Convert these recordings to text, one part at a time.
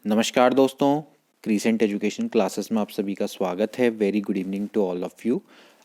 नमस्कार दोस्तों, crescent education classes में आप सभी का स्वागत है। Very good evening to all of you.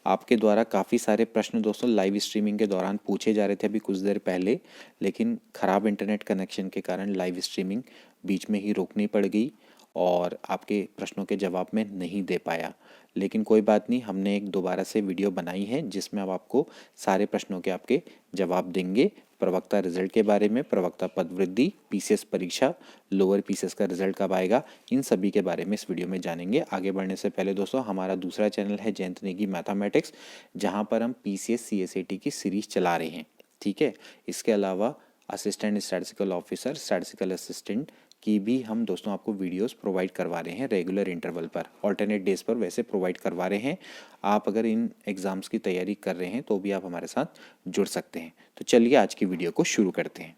आपके द्वारा काफ़ी सारे प्रश्न दोस्तों लाइव स्ट्रीमिंग के दौरान पूछे जा रहे थे अभी कुछ देर पहले, लेकिन ख़राब इंटरनेट कनेक्शन के कारण लाइव स्ट्रीमिंग बीच में ही रोकनी पड़ गई और आपके प्रश्नों के जवाब में नहीं दे पाया। लेकिन कोई बात नहीं, हमने एक दोबारा से वीडियो बनाई है जिसमें अब आपको सारे प्रश्नों के आपके जवाब देंगे। प्रवक्ता रिजल्ट के बारे में, प्रवक्ता पद वृद्धि, पीसीएस परीक्षा, लोअर पीसीएस का रिजल्ट कब आएगा, इन सभी के बारे में इस वीडियो में जानेंगे। आगे बढ़ने से पहले दोस्तों, हमारा दूसरा चैनल है जयंत नेगी मैथमेटिक्स, जहां पर हम पीसीएस सीएसएटी की सीरीज चला रहे हैं। ठीक है, इसके अलावा assistant statistical officer, statistical assistant की भी हम दोस्तों आपको वीडियोस प्रोवाइड करवा रहे हैं रेगुलर इंटरवल पर, ऑल्टरनेट डेज पर वैसे प्रोवाइड करवा रहे हैं। आप अगर इन एग्ज़ाम्स की तैयारी कर रहे हैं तो भी आप हमारे साथ जुड़ सकते हैं। तो चलिए आज की वीडियो को शुरू करते हैं।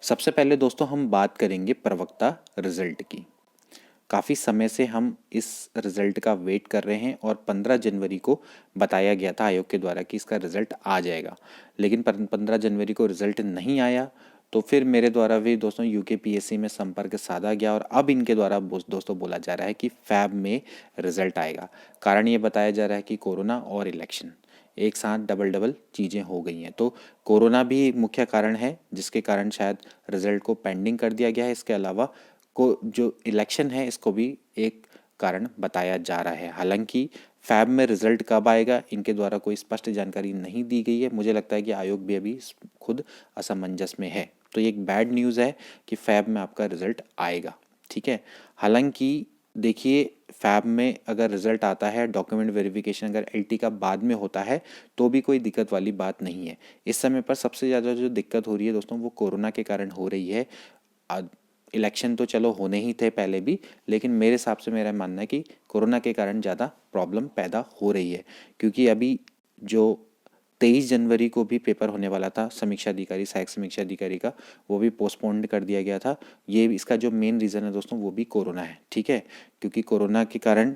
सबसे पहले दोस्तों हम बात करेंगे प्रवक्ता रिजल्ट की। काफ़ी समय से हम इस रिज़ल्ट का वेट कर रहे हैं और 15 जनवरी को बताया गया था आयोग के द्वारा कि इसका रिज़ल्ट आ जाएगा, लेकिन 15 जनवरी को रिज़ल्ट नहीं आया। तो फिर मेरे द्वारा भी दोस्तों यूकेपीएससी में संपर्क साधा गया और अब इनके द्वारा दोस्तों बोला जा रहा है कि फैब में रिज़ल्ट आएगा। कारण ये बताया जा रहा है कि कोरोना और इलेक्शन एक साथ डबल डबल चीज़ें हो गई हैं। तो कोरोना भी एक मुख्य कारण है जिसके कारण शायद रिज़ल्ट को पेंडिंग कर दिया गया है। इसके अलावा को जो इलेक्शन है इसको भी एक कारण बताया जा रहा है। हालांकि फैब में रिजल्ट कब आएगा इनके द्वारा कोई स्पष्ट जानकारी नहीं दी गई है। मुझे लगता है कि आयोग भी अभी खुद असमंजस में है। तो ये एक बैड न्यूज़ है कि फैब में आपका रिजल्ट आएगा। ठीक है, हालांकि देखिए फैब में अगर रिजल्ट आता है, डॉक्यूमेंट वेरिफिकेशन अगर एलटी का बाद में होता है तो भी कोई दिक्कत वाली बात नहीं है। इस समय पर सबसे ज़्यादा जो दिक्कत हो रही है दोस्तों वो कोरोना के कारण हो रही है। इलेक्शन तो चलो होने ही थे पहले भी, लेकिन मेरे हिसाब से मेरा मानना है कि कोरोना के कारण ज़्यादा प्रॉब्लम पैदा हो रही है। क्योंकि अभी जो 23 जनवरी को भी पेपर होने वाला था समीक्षा अधिकारी, सहायक समीक्षा अधिकारी का, वो भी पोस्टपोन्ड कर दिया गया था। ये इसका जो मेन रीज़न है दोस्तों वो भी कोरोना है। ठीक है, क्योंकि कोरोना के कारण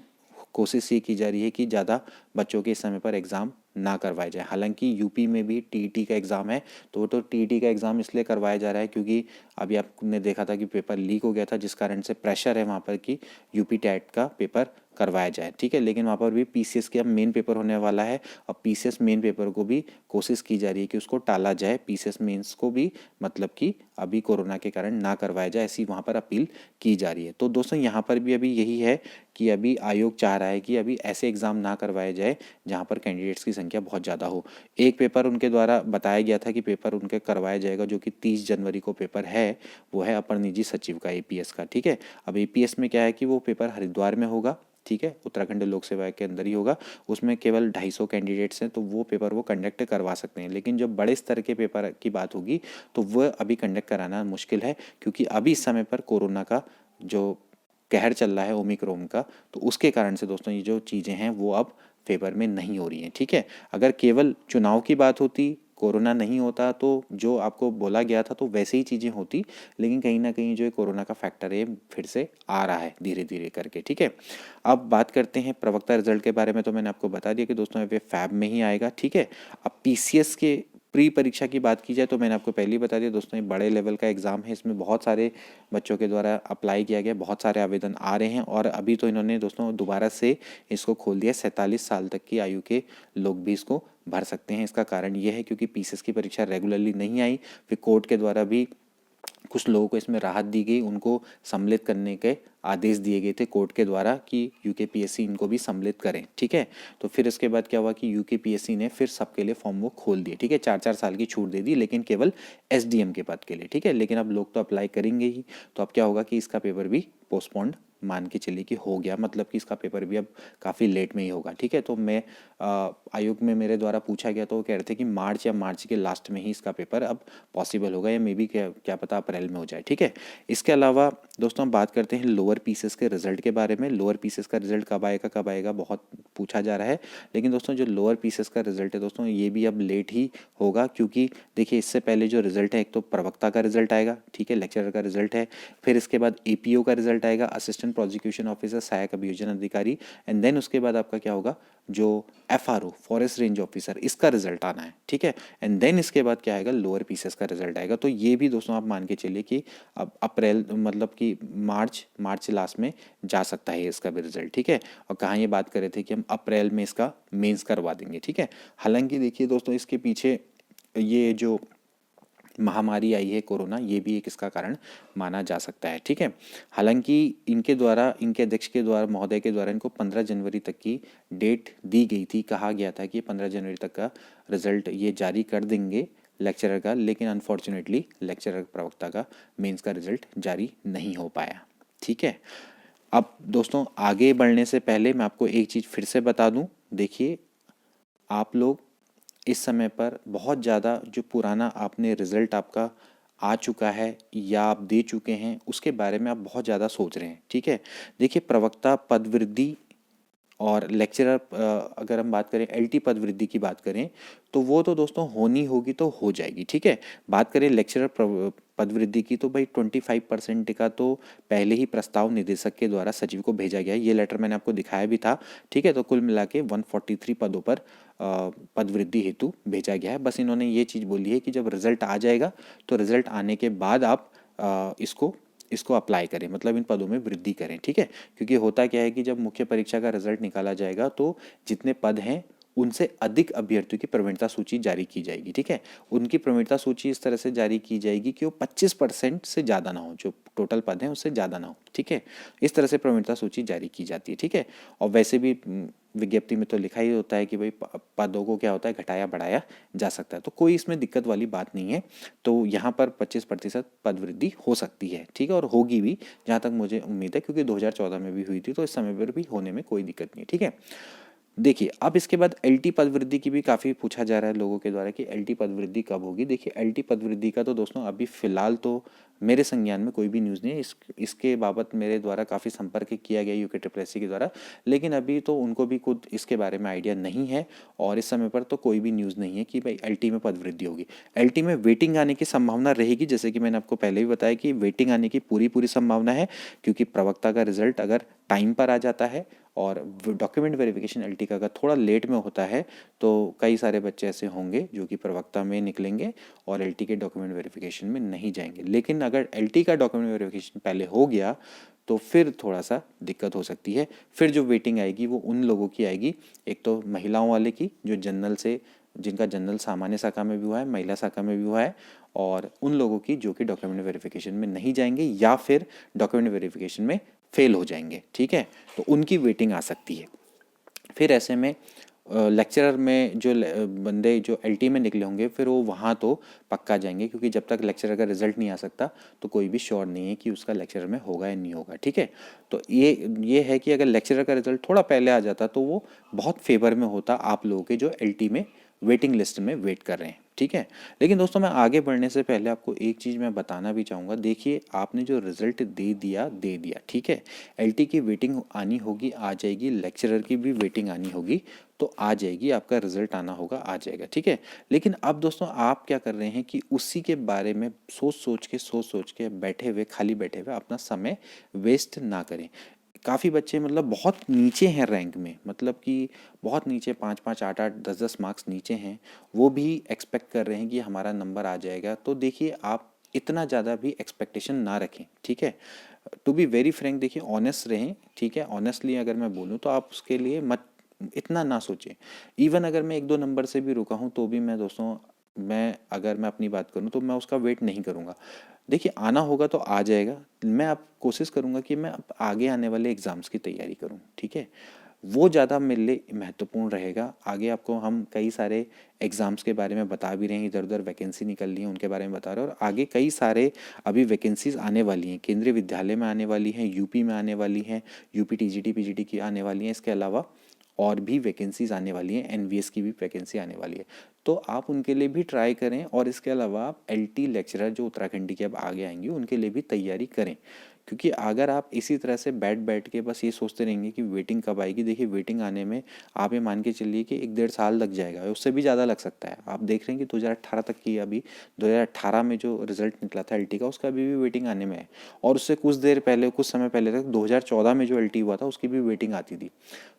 कोशिश ये की जा रही है कि ज़्यादा बच्चों के इस समय पर एग्ज़ाम ना करवाया जाए। हालांकि यूपी में भी टीईटी का एग्ज़ाम है, तो वो तो टीईटी का एग्ज़ाम इसलिए करवाया जा रहा है क्योंकि अभी आपने देखा था कि पेपर लीक हो गया था, जिस कारण से प्रेशर है वहाँ पर कि यूपी टेट का पेपर करवाया जाए। ठीक है, लेकिन वहाँ पर भी पीसीएस के अब मेन पेपर होने वाला है और पीसीएस मेन पेपर को भी कोशिश की जा रही है कि उसको टाला जाए। पीसीएस मेंस को भी मतलब कि अभी कोरोना के कारण ना करवाया जाए, ऐसी वहाँ पर अपील की जा रही है। तो दोस्तों यहाँ पर भी अभी यही है कि अभी आयोग चाह रहा है कि अभी ऐसे एग्ज़ाम ना करवाए जाए जहाँ पर कैंडिडेट्स की संख्या बहुत ज़्यादा हो। एक पेपर उनके द्वारा बताया गया था कि पेपर उनके करवाया जाएगा जो कि 30 जनवरी को पेपर है, वो है अपर निजी सचिव का, एपीएस का। ठीक है, अब एपीएस में क्या है कि वो पेपर हरिद्वार में होगा। ठीक है, उत्तराखंड लोक सेवा के अंदर ही होगा। उसमें केवल 250 कैंडिडेट्स हैं, तो वो पेपर वो कंडक्ट करवा सकते हैं। लेकिन जब बड़े स्तर के पेपर की बात होगी तो वह अभी कंडक्ट कराना मुश्किल है, क्योंकि अभी इस समय पर कोरोना का जो कहर चल रहा है ओमिक्रॉन का, तो उसके कारण से दोस्तों ये जो चीज़ें हैं वो अब फेवर में नहीं हो रही हैं। ठीक है, अगर केवल चुनाव की बात होती, कोरोना नहीं होता, तो जो आपको बोला गया था तो वैसे ही चीज़ें होती। लेकिन कहीं ना कहीं जो कोरोना का फैक्टर है फिर से आ रहा है धीरे धीरे करके। ठीक है, अब बात करते हैं प्रवक्ता रिजल्ट के बारे में। तो मैंने आपको बता दिया कि दोस्तों ये फैब में ही आएगा। ठीक है, अब पीसीएस के प्री परीक्षा की बात की जाए तो मैंने आपको पहले ही बता दिया दोस्तों, ये बड़े लेवल का एग्ज़ाम है। इसमें बहुत सारे बच्चों के द्वारा अप्लाई किया गया, बहुत सारे आवेदन आ रहे हैं और अभी तो इन्होंने दोस्तों दोबारा से इसको खोल दिया। 47 साल तक की आयु के लोग भी इसको भर सकते हैं। इसका कारण ये है क्योंकि पीसीएस की परीक्षा रेगुलरली नहीं आई, फिर कोर्ट के द्वारा भी कुछ लोगों को इसमें राहत दी गई, उनको सम्मिलित करने के आदेश दिए गए थे कोर्ट के द्वारा कि यूकेपीएससी इनको भी सम्मिलित करें। ठीक है, तो फिर इसके बाद क्या हुआ कि यूकेपीएससी ने फिर सबके लिए फॉर्म वो खोल दिए। ठीक है, 4-4 साल की छूट दे दी, लेकिन केवल एसडीएम के पद के लिए। ठीक है, लेकिन अब लोग तो अप्लाई करेंगे ही, तो अब क्या होगा कि इसका पेपर भी पोस्टपोन्ड मान के चलिए कि हो गया, मतलब कि इसका पेपर भी अब काफ़ी लेट में ही होगा। ठीक है, तो मैं आयोग में मेरे द्वारा पूछा गया तो वो कह रहे थे कि मार्च या मार्च के लास्ट में ही इसका पेपर अब पॉसिबल होगा, या मे बी क्या पता अप्रैल में हो जाए। ठीक है, इसके अलावा दोस्तों हम बात करते हैं लोअर पीसेस के रिजल्ट के बारे में। लोअर पीसेस का रिजल्ट कब आएगा बहुत पूछा जा रहा है, लेकिन दोस्तों जो लोअर पीसेस का रिजल्ट है दोस्तों ये भी अब लेट ही होगा। क्योंकि देखिए इससे पहले जो रिजल्ट है, एक तो प्रवक्ता का रिजल्ट आएगा, ठीक है, लेक्चरर का रिजल्ट है, फिर इसके बाद एपीओ का रिजल्ट आएगा, असिस्टेंट प्रोसिक्यूशन ऑफिसर, सहायक अभियोजन अधिकारी, एंड देन उसके बाद आपका क्या होगा, जो एफआरओ फॉरेस्ट रेंज ऑफिसर, इसका रिजल्ट आना है। ठीक है, एंड देन इसके बाद क्या आएगा, लोअर पीसेस का रिजल्ट आएगा। तो ये भी दोस्तों आप मान के चलिए कि अब अप्रैल मतलब कि कि मार्च लास्ट में जा सकता है इसका भी रिजल्ट, ठीक है। और कहाँ ये बात कर रहे थे कि हम अप्रैल में इसका मेंस करवा देंगे, ठीक है। हालांकि देखिए दोस्तों, इसके पीछे ये जो महामारी आई है कोरोना, ये भी एक इसका कारण माना जा सकता है, ठीक है। हालांकि इनके द्वारा, इनके अध्यक्ष के द्वारा, महोदय के द्वारा इनको 15 जनवरी तक की डेट दी गई थी। कहा गया था कि 15 जनवरी तक का रिजल्ट ये जारी कर देंगे लेक्चरर का, लेकिन अनफॉर्चुनेटली लेक्चरर प्रवक्ता का मेंस का रिजल्ट जारी नहीं हो पाया, ठीक है। अब दोस्तों, आगे बढ़ने से पहले मैं आपको एक चीज़ फिर से बता दूं। देखिए, आप लोग इस समय पर बहुत ज़्यादा जो पुराना आपने रिज़ल्ट आपका आ चुका है या आप दे चुके हैं, उसके बारे में आप बहुत ज़्यादा सोच रहे हैं, ठीक है। देखिए, प्रवक्ता पदवृद्धि और लेक्चरर, अगर हम बात करें एलटी पद वृद्धि की बात करें, तो वो तो दोस्तों होनी होगी तो हो जाएगी, ठीक है। बात करें लेक्चरर पद वृद्धि की, तो भाई 25% का तो पहले ही प्रस्ताव निदेशक के द्वारा सचिव को भेजा गया है। ये लेटर मैंने आपको दिखाया भी था, ठीक है। तो कुल मिला के 143 पदों पर पद वृद्धि हेतु भेजा गया है। बस इन्होंने ये चीज़ बोली है कि जब रिजल्ट आ जाएगा तो रिजल्ट आने के बाद आप इसको अप्लाई करें, मतलब इन पदों में वृद्धि करें, ठीक है। क्योंकि होता क्या है कि जब मुख्य परीक्षा का रिजल्ट निकाला जाएगा तो जितने पद हैं उनसे अधिक अभ्यर्थियों की प्रवीणता सूची जारी की जाएगी, ठीक है। उनकी प्रवीणता सूची इस तरह से जारी की जाएगी कि वो 25% से ज़्यादा ना हो, जो टोटल पद हैं उससे ज़्यादा ना हो, ठीक है। इस तरह से प्रवीणता सूची जारी की जाती है, ठीक है। और वैसे भी विज्ञप्ति में तो लिखा ही होता है कि भाई पदों को क्या होता है, घटाया बढ़ाया जा सकता है, तो कोई इसमें दिक्कत वाली बात नहीं है। तो यहाँ पर 25% पद वृद्धि हो सकती है, ठीक है, और होगी भी, जहाँ तक मुझे उम्मीद है, क्योंकि 2014 में भी हुई थी, तो इस समय पर भी होने में कोई दिक्कत नहीं है, ठीक है। देखिए, अब इसके बाद एलटी पद वृद्धि की भी काफ़ी पूछा जा रहा है लोगों के द्वारा कि एलटी पद वृद्धि कब होगी। देखिए, एलटी पद वृद्धि का तो दोस्तों अभी फिलहाल तो मेरे संज्ञान में कोई भी न्यूज़ नहीं है। इसके बाबत मेरे द्वारा काफ़ी संपर्क किया गया यूके ट्रिपल के द्वारा, लेकिन अभी तो उनको भी खुद इसके बारे में आइडिया नहीं है, और इस समय पर तो कोई भी न्यूज़ नहीं है कि भाई एलटी में पद वृद्धि होगी। एलटी में वेटिंग आने की संभावना रहेगी, जैसे कि मैंने आपको पहले भी बताया कि वेटिंग आने की पूरी संभावना है, क्योंकि प्रवक्ता का रिजल्ट अगर टाइम पर आ जाता है और डॉक्यूमेंट वेरिफिकेशन एलटी का अगर थोड़ा लेट में होता है, तो कई सारे बच्चे ऐसे होंगे जो कि प्रवक्ता में निकलेंगे और एलटी के डॉक्यूमेंट वेरिफिकेशन में नहीं जाएंगे। लेकिन अगर एलटी का डॉक्यूमेंट वेरिफिकेशन पहले हो गया तो फिर थोड़ा सा दिक्कत हो सकती है। फिर जो वेटिंग आएगी वो उन लोगों की आएगी, एक तो महिलाओं वाले की जो जनरल से, जिनका जनरल सामान्य शाखा में भी हुआ है, महिला शाखा में भी हुआ है, और उन लोगों की जो कि डॉक्यूमेंट वेरिफिकेशन में नहीं जाएंगे या फिर डॉक्यूमेंट वेरिफिकेशन में फेल हो जाएंगे, ठीक है। तो उनकी वेटिंग आ सकती है। फिर ऐसे में लेक्चरर में जो बंदे जो एलटी में निकले होंगे, फिर वो वहाँ तो पक्का जाएंगे, क्योंकि जब तक लेक्चरर का रिजल्ट नहीं आ सकता तो कोई भी श्योर नहीं है कि उसका लेक्चरर में होगा या नहीं होगा, ठीक है। तो ये है कि अगर लेक्चरर का रिजल्ट थोड़ा पहले आ जाता तो वो बहुत फेवर में होता आप लोगों के जो एलटी में वेटिंग लिस्ट में वेट कर रहे हैं, ठीक है। लेकिन दोस्तों, मैं आगे बढ़ने से पहले आपको एक चीज़ मैं बताना भी चाहूँगा। देखिए, आपने जो रिजल्ट दे दिया, ठीक है। एलटी की वेटिंग आनी होगी, आ जाएगी, लेक्चरर की भी वेटिंग आनी होगी तो आ जाएगी, आपका रिजल्ट आना होगा, आ जाएगा, ठीक है। लेकिन अब दोस्तों, आप क्या कर रहे हैं कि उसी के बारे में सोच सोच के बैठे हुए, खाली बैठे हुए अपना समय वेस्ट ना करें। काफ़ी बच्चे मतलब बहुत नीचे हैं रैंक में, मतलब कि बहुत नीचे, 5-5, 8-8, 10-10 मार्क्स नीचे हैं, वो भी एक्सपेक्ट कर रहे हैं कि हमारा नंबर आ जाएगा। तो देखिए, आप इतना ज़्यादा भी एक्सपेक्टेशन ना रखें, ठीक है। टू बी वेरी फ्रैंक, देखिए, ऑनेस्ट रहें, ठीक है। ऑनेस्टली अगर मैं बोलूँ तो आप उसके लिए मत इतना ना सोचें। इवन अगर मैं 1-2 नंबर से भी रुका हूँ तो भी मैं दोस्तों, अगर मैं अपनी बात करूँ तो मैं उसका वेट नहीं करूँगा। देखिए, आना होगा तो आ जाएगा। मैं अब कोशिश करूँगा कि मैं अब आगे आने वाले एग्ज़ाम्स की तैयारी करूँ, ठीक है। वो ज़्यादा मेरे लिए महत्वपूर्ण रहेगा। आगे आपको हम कई सारे एग्ज़ाम्स के बारे में बता भी रहे हैं, इधर उधर वैकेंसी निकल रही है उनके बारे में बता रहे हैं, और आगे कई सारे अभी वैकेंसीज़ आने वाली हैं, केंद्रीय विद्यालय में आने वाली हैं, यूपी में आने वाली हैं, यूपी टीजीटी पीजीटी की आने वाली हैं। इसके अलावा और भी वैकेंसीज़ आने वाली हैं, एनवीएस की भी वैकेंसी आने वाली है, तो आप उनके लिए भी ट्राई करें। और इसके अलावा आप एलटी लेक्चरर जो उत्तराखंडी के अब आगे आएंगे उनके लिए भी तैयारी करें, क्योंकि अगर आप इसी तरह से बैठ के बस ये सोचते रहेंगे कि वेटिंग कब आएगी, देखिए, वेटिंग आने में आप ये मान के चलिए कि 1-1.5 साल लग जाएगा, उससे भी ज़्यादा लग सकता है। आप देख रहे हैं कि 2018 तक की, अभी 2018 में जो रिजल्ट निकला था एलटी का, उसका अभी भी वेटिंग आने में है, और उससे कुछ देर पहले, कुछ समय पहले तक 2014 में जो एलटी हुआ था उसकी भी वेटिंग आती थी।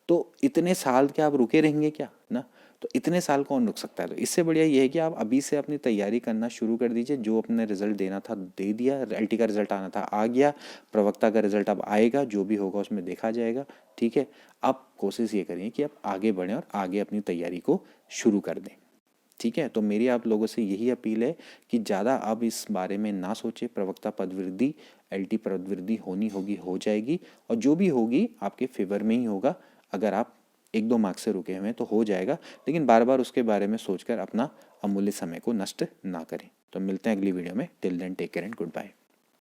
तो इतने साल क्या आप रुके रहेंगे क्या ना? तो इतने साल कौन रुक सकता है? तो इससे बढ़िया ये है कि आप अभी से अपनी तैयारी करना शुरू कर दीजिए। जो अपने रिजल्ट देना था दे दिया, एलटी का रिजल्ट आना था आ गया, प्रवक्ता का रिजल्ट अब आएगा, जो भी होगा उसमें देखा जाएगा। ठीक है, अब कोशिश ये करिए कि आप आगे बढ़ें और आगे अपनी तैयारी को शुरू कर दें। ठीक है, तो मेरी आप लोगों से यही अपील है कि ज़्यादा अब इस बारे में ना सोचें। प्रवक्ता पदवृद्धि, एलटी पदवृद्धि होनी होगी, हो जाएगी, और जो भी होगी आपके फेवर में ही होगा। अगर आप 1-2 मार्क्स से रुके हुए हैं तो हो जाएगा, लेकिन बार बार उसके बारे में सोचकर अपना अमूल्य समय को नष्ट ना करें। तो मिलते हैं अगली वीडियो में। Till then take care and good bye.